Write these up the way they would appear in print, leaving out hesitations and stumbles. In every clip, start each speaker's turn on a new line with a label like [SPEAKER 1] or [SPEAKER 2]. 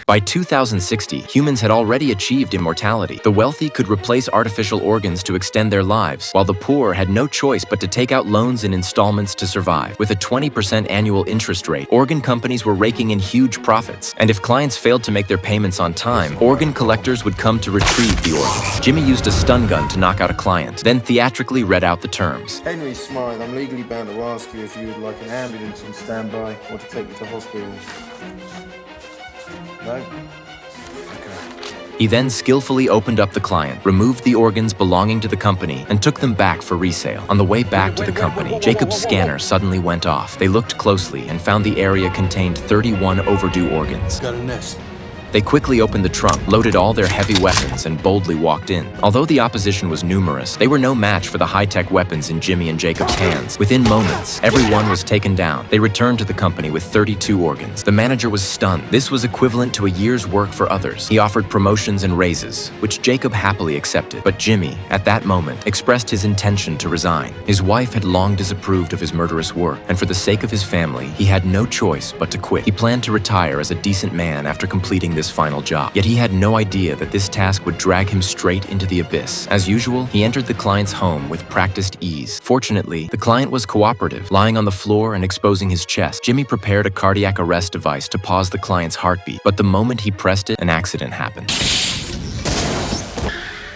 [SPEAKER 1] By 2060, humans had already achieved immortality. The wealthy could replace artificial organs to extend their lives, while the poor had no choice but to take out loans in installments to survive. With a 20% annual interest rate, organ companies were raking in huge profits. And if clients failed to make their payments on time, organ collectors would come to retrieve the organs. Jimmy used a stun gun to knock out a client, then theatrically read out the terms.
[SPEAKER 2] Henry Smythe, I'm legally bound to ask you if you would like an ambulance on standby or to take you to hospital. No? Okay.
[SPEAKER 1] He then skillfully opened up the client, removed the organs belonging to the company, and took them back for resale. On the way back to the company, Jacob's scanner suddenly went off. They looked closely and found the area contained 31 overdue organs.
[SPEAKER 2] Got a nest.
[SPEAKER 1] They quickly opened the trunk, loaded all their heavy weapons, and boldly walked in. Although the opposition was numerous, they were no match for the high-tech weapons in Jimmy and Jacob's hands. Within moments, everyone was taken down. They returned to the company with 32 organs. The manager was stunned. This was equivalent to a year's work for others. He offered promotions and raises, which Jacob happily accepted. But Jimmy, at that moment, expressed his intention to resign. His wife had long disapproved of his murderous work, and for the sake of his family, he had no choice but to quit. He planned to retire as a decent man after completing this final job. Yet he had no idea that this task would drag him straight into the abyss. As usual, he entered the client's home with practiced ease. Fortunately, the client was cooperative, lying on the floor and exposing his chest. Jimmy prepared a cardiac arrest device to pause the client's heartbeat, but the moment he pressed it, an accident happened.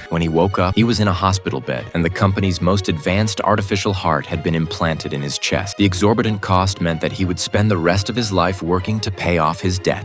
[SPEAKER 1] When he woke up, he was in a hospital bed, and the company's most advanced artificial heart had been implanted in his chest. The exorbitant cost meant that he would spend the rest of his life working to pay off his debt.